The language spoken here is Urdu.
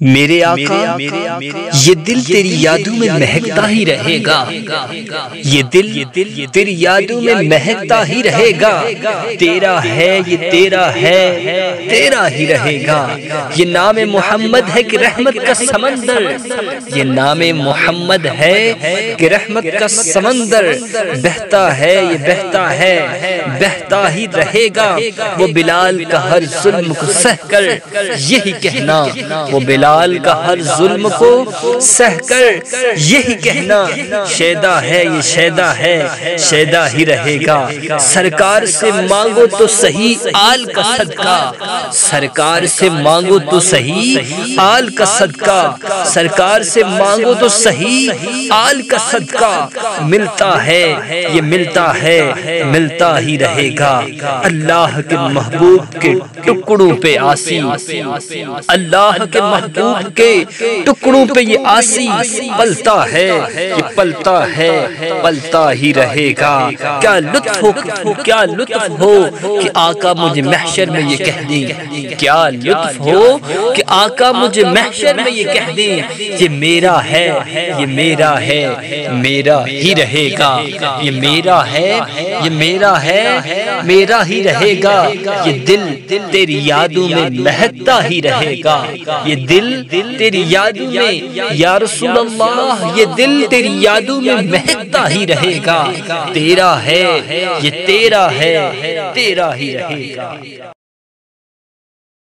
میرے آقا یہ دل تیری یادوں میں مہکتا ہی رہے گا، یہ دل تیری یادوں میں مہکتا ہی رہے گا، تیرا ہے یہ تیرا ہے تیرا ہی رہے گا۔ یہ نام محمد ہے کہ رحمت کا سمندر، یہ نام محمد ہے کہ رحمت کا سمندر بہتا ہے، یہ بہتا ہے بہتا ہی رہے گا۔ وہ بلال کا ہر ظلم کو سہ کر یہی کہنا، وہ بلال کا ہر ظلم کو سہ کر یہی کہنا، شیدا ہے یہ شیدا ہے شیدا ہی رہے گا۔ سرکار سے مانگو تو صحیح آل کا صدقہ، سرکار سے مانگو تو صحیح آل کا صدقہ، سرکار سے مانگو تو صحیح آل کا صدقہ، ملتا ہے یہ ملتا ہے ملتا ہی رہے گا۔ اللہ کے محبوب کے ٹکڑوں پہ آسی، اللہ کے محبوب کے ٹکڑوں پہ یہ آسی پلتا ہے، یہ پلتا ہے پلتا ہی رہے گا۔ کیا لطف ہو کیا لطف ہو کہ آقا مجھے محشر میں یہ کہہ دیں، کیا لطف ہو کہ آقا مجھے محشر میں یہ کہہ دیں، یہ میرا ہے یہ میرا ہے میرا ہی رہے گا، یہ میرا ہے یہ میرا ہے میرا ہی رہے گا۔ یہ دل تیری یادوں میں مہکتا ہی رہے گا، یہ دل تیری یادوں میں یا رسول اللہ، یہ دل تیری یادوں میں مہکتا ہی رہے گا، تیرا ہے یہ تیرا ہے تیرا ہی رہے گا۔